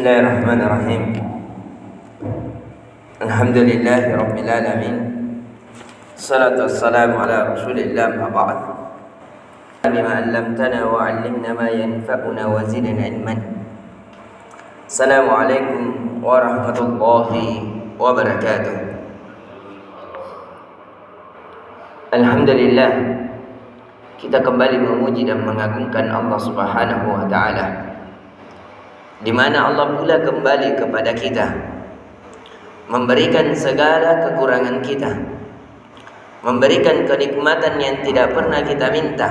Bismillahirrahmanirrahim. Alhamdulillahi rabbil alamin. Salatu wassalamu ala Rasulillah ma ba'd. Bima 'allamtana wa 'allimna ma yanfa'una wa zidna ilman. Assalamualaikum warahmatullahi wabarakatuh. Alhamdulillah, kita kembali memuji dan mengagungkan Allah Subhanahu wa taala, di mana Allah pula kembali kepada kita, memberikan segala kekurangan kita, memberikan kenikmatan yang tidak pernah kita minta,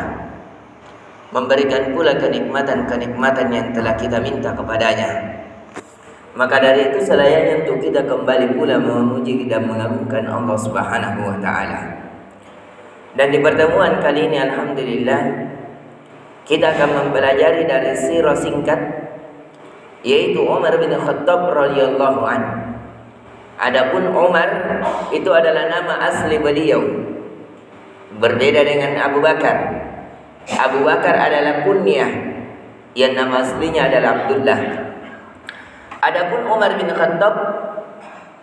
memberikan pula kenikmatan-kenikmatan yang telah kita minta kepadanya. Maka dari itu selayaknya untuk kita kembali pula memuji dan mengagungkan Allah Subhanahu wa taala. Dan di pertemuan kali ini alhamdulillah kita akan mempelajari dari sirah singkat, yaitu Umar bin Khattab radhiyallahu anhu. Adapun Umar itu adalah nama asli beliau, berbeda dengan Abu Bakar. Abu Bakar adalah kunyah, yang nama aslinya adalah Abdullah. Adapun Umar bin Khattab,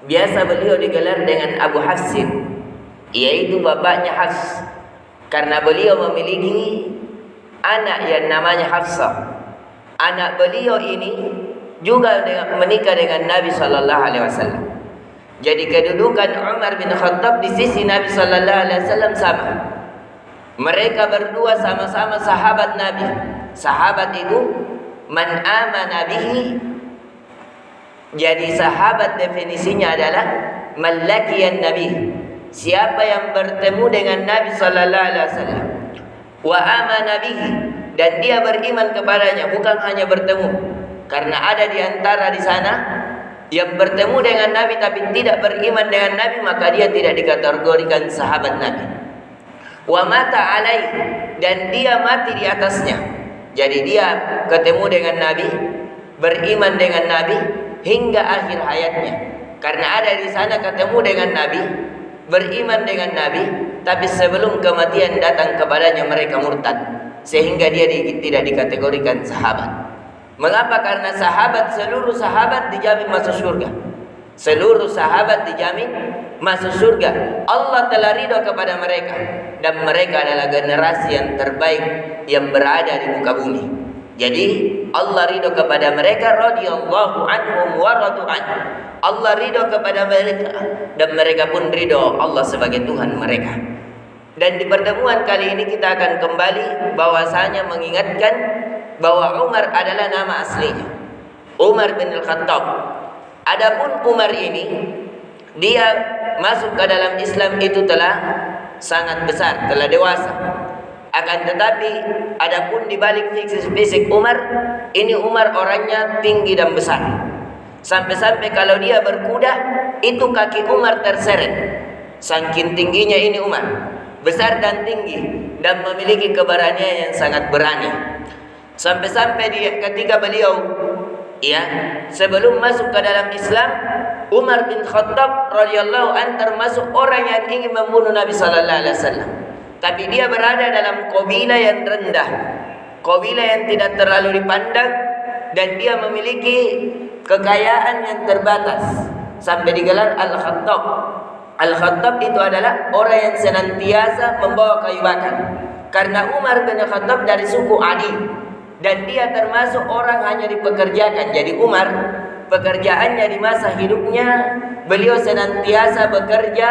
biasa beliau digelar dengan Abu Hafsin, yaitu bapaknya Hafs, karena beliau memiliki anak yang namanya Hafsah. Anak beliau ini juga menikah dengan Nabi sallallahu alaihi wasallam. Jadi kedudukan Umar bin Khattab di sisi Nabi sallallahu alaihi wasallam sama. Mereka berdua sama-sama sahabat Nabi. Sahabat itu man amana bihi. Jadi sahabat definisinya adalah malakiyan Nabi. Siapa yang bertemu dengan Nabi sallallahu alaihi wasallam wa amana bihi, dan dia beriman kepadanya, bukan hanya bertemu, karena ada di antara di sana yang bertemu dengan Nabi tapi tidak beriman dengan Nabi, maka dia tidak dikategorikan sahabat Nabi. Wa mata alaih, dan dia mati di atasnya. Jadi dia ketemu dengan Nabi, beriman dengan Nabi hingga akhir hayatnya. Karena ada di sana ketemu dengan Nabi, beriman dengan Nabi, tapi sebelum kematian datang kepadanya mereka murtad, sehingga dia tidak dikategorikan sahabat. Mengapa? Karena seluruh sahabat dijamin masuk surga. Seluruh sahabat dijamin masuk surga. Allah telah ridho kepada mereka, dan mereka adalah generasi yang terbaik yang berada di muka bumi. Jadi Allah ridho kepada mereka, radhiyallahu anhum wa radu an. Allah ridho kepada mereka, dan mereka pun ridho Allah sebagai Tuhan mereka. Dan di pertemuan kali ini kita akan kembali bahwasanya mengingatkan bahwa Umar adalah nama aslinya Umar bin Khattab. Adapun Umar ini, dia masuk ke dalam Islam itu telah sangat besar, telah dewasa. Akan tetapi adapun di balik fisik Umar, ini Umar orangnya tinggi dan besar. Sampai-sampai kalau dia berkuda, itu kaki Umar terseret. Saking tingginya ini Umar, besar dan tinggi, dan memiliki keberanian yang sangat berani. Sampai-sampai ketika beliau sebelum masuk ke dalam Islam, Umar bin Khattab radhiyallahu an termasuk orang yang ingin membunuh Nabi sallallahu alaihi wasallam. Tapi dia berada dalam kabilah yang rendah, kabilah yang tidak terlalu dipandang, dan dia memiliki kekayaan yang terbatas, sampai digelar Al-Khattab. Al-Khattab itu adalah orang yang senantiasa membawa kayu bakar. Karena Umar bin Khattab dari suku Adi, dan dia termasuk orang hanya dipekerjakan. Jadi Umar, pekerjaannya di masa hidupnya, beliau senantiasa bekerja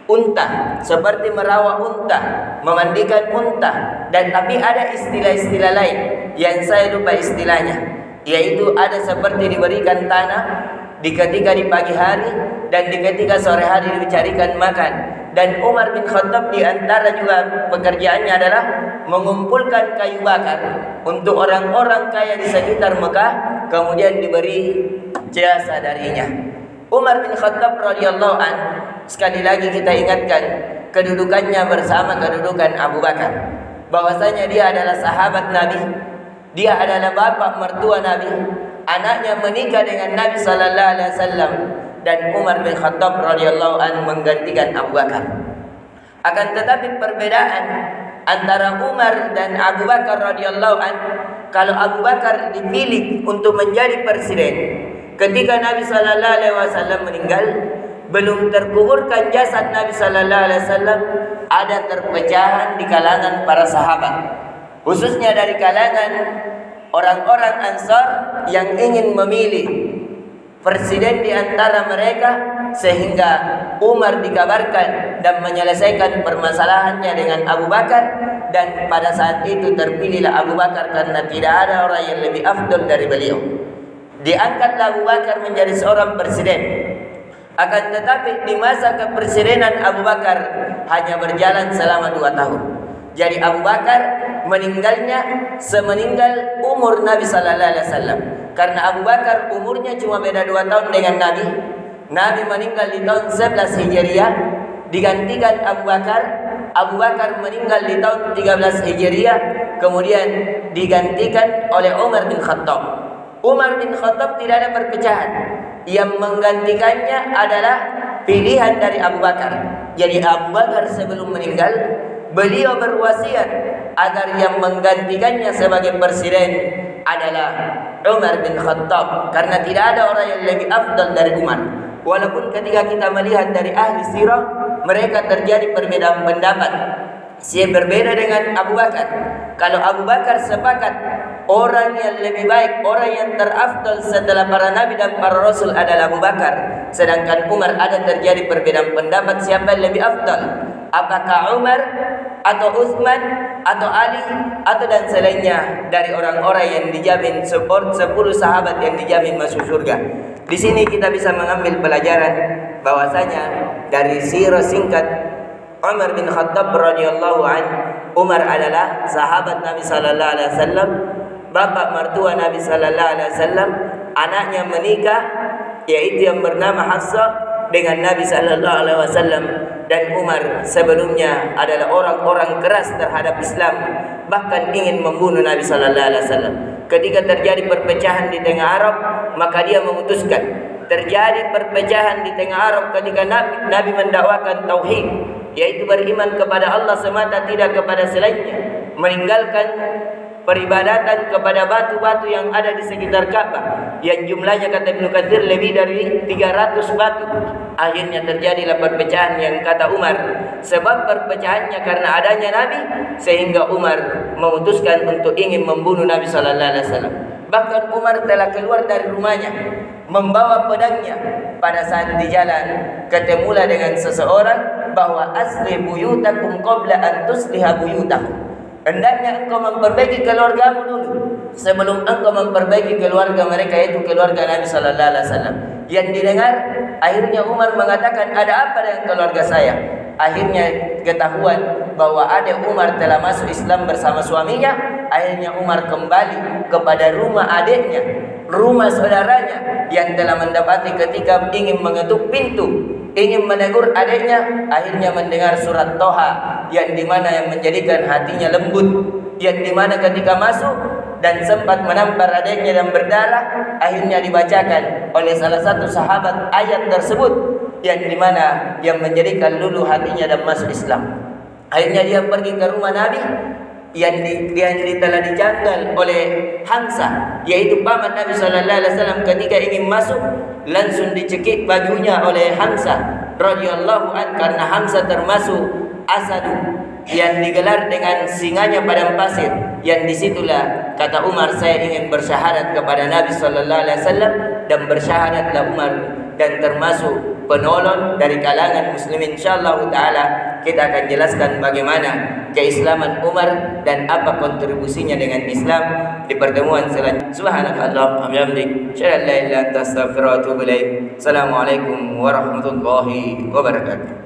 unta, seperti merawat unta, memandikan unta. Dan tapi ada istilah-istilah lain yang saya lupa istilahnya, yaitu ada seperti diberikan tanah ketika di pagi hari, dan ketika sore hari dicarikan makan. Dan Umar bin Khattab di antara juga pekerjaannya adalah mengumpulkan kayu bakar untuk orang-orang kaya di sekitar Mekah, kemudian diberi jasa darinya. Umar bin Khattab radhiyallahu an, sekali lagi kita ingatkan kedudukannya bersama kedudukan Abu Bakar, bahwasanya dia adalah sahabat Nabi, dia adalah bapak mertua Nabi, anaknya menikah dengan Nabi sallallahu alaihi wasallam, dan Umar bin Khattab radhiyallahu an menggantikan Abu Bakar. Akan tetapi perbedaan antara Umar dan Abu Bakar radhiyallahu an. Kalau Abu Bakar dipilih untuk menjadi presiden, ketika Nabi sallallahu alaihi wasallam meninggal, belum terkuburkan jasad Nabi sallallahu alaihi wasallam, ada perpecahan di kalangan para sahabat, khususnya dari kalangan orang-orang Ansar yang ingin memilih presiden di antara mereka, sehingga Umar dikabarkan dan menyelesaikan permasalahannya dengan Abu Bakar, dan pada saat itu terpilihlah Abu Bakar karena tidak ada orang yang lebih afdal dari beliau. Diangkatlah Abu Bakar menjadi seorang presiden. Akan tetapi di masa kepresidenan Abu Bakar hanya berjalan selama 2 tahun. Jadi Abu Bakar meninggalnya semeninggal umur Nabi sallallahu alaihi wasallam. Karena Abu Bakar umurnya cuma beda 2 tahun dengan Nabi. Nabi meninggal di tahun 11 Hijriah, digantikan Abu Bakar. Abu Bakar meninggal di tahun 13 Hijriah, kemudian digantikan oleh Umar bin Khattab. Umar bin Khattab tidak ada perpecahan. Yang menggantikannya adalah pilihan dari Abu Bakar. Jadi Abu Bakar sebelum meninggal, beliau berwasiat agar yang menggantikannya sebagai presiden adalah Umar bin Khattab, karena tidak ada orang yang lebih afdal dari Umar. Walaupun ketika kita melihat dari ahli sirah, mereka terjadi perbedaan pendapat. Siapa berbeda dengan Abu Bakar. Kalau Abu Bakar sepakat orang yang lebih baik, orang yang terafdal setelah para nabi dan para rasul adalah Abu Bakar. Sedangkan Umar ada terjadi perbedaan pendapat siapa yang lebih afdal. Apakah Umar atau Utsman atau Ali atau dan selainnya dari orang-orang yang dijamin 10 sahabat yang dijamin masuk surga. Di sini kita bisa mengambil pelajaran bahwasanya dari sirah singkat Umar bin Khattab radhiyallahu an, Umar adalah sahabat Nabi sallallahu alaihi wasallam, bapak mertua Nabi sallallahu alaihi wasallam, anaknya menikah yaitu yang bernama Hafsah dengan Nabi sallallahu alaihi wasallam, dan Umar sebelumnya adalah orang-orang keras terhadap Islam, bahkan ingin membunuh Nabi sallallahu alaihi wasallam. Ketika terjadi perpecahan di tengah Arab, maka dia memutuskan. Terjadi perpecahan di tengah Arab ketika Nabi mendakwakan tauhid, yaitu beriman kepada Allah semata, tidak kepada selainnya, meninggalkan peribadatan kepada batu-batu yang ada di sekitar Ka'bah, yang jumlahnya kata Ibnu Katsir lebih dari 300 batu. Akhirnya terjadilah perpecahan yang kata Umar, sebab perpecahannya karena adanya Nabi, sehingga Umar memutuskan untuk ingin membunuh Nabi sallallahu alaihi wasallam. Bahkan Umar telah keluar dari rumahnya membawa pedangnya. Pada saat di jalan ketemulah dengan seseorang bahwa asli buyutakum qabla an tusliha buyutakum. Hendaknya engkau memperbaiki keluargamu dulu sebelum engkau memperbaiki keluarga mereka, yaitu keluarga Nabi sallallahu alaihi wasallam. Yang didengar, akhirnya Umar mengatakan, ada apa dengan keluarga saya? Akhirnya ketahuan bahwa adik Umar telah masuk Islam bersama suaminya. Akhirnya Umar kembali kepada rumah adiknya, rumah saudaranya yang telah mendapati ketika ingin mengetuk pintu, ingin menegur adiknya, akhirnya mendengar surat Toha, yang dimana yang menjadikan hatinya lembut, yang dimana ketika masuk dan sempat menampar adiknya dan berdarah, akhirnya dibacakan oleh salah satu sahabat ayat tersebut, yang dimana yang menjadikan luluh hatinya dan masuk Islam. Akhirnya dia pergi ke rumah Nabi yang telah dijagal oleh Hamzah, yaitu paman Nabi sallallahu alaihi wasallam. Ketika ingin masuk, langsung dicekik bajunya oleh Hamzah radhiyallahu an, karena Hamzah termasuk Asadu yang digelar dengan singanya padang pasir, yang disitulah kata Umar, saya ingin bersyahadat kepada Nabi sallallahu alaihi wasallam, dan bersyahadatlah Umar dan termasuk penolong dari kalangan muslimin. Insyaallah taala kita akan jelaskan bagaimana keislaman Umar dan apa kontribusinya dengan Islam di pertemuan selanjutnya. Subhanakallahumma wa bihamdik, asyhadu an la ilaha illa anta, astaghfiruka wa atubu ilaik. Assalamualaikum warahmatullahi wabarakatuh.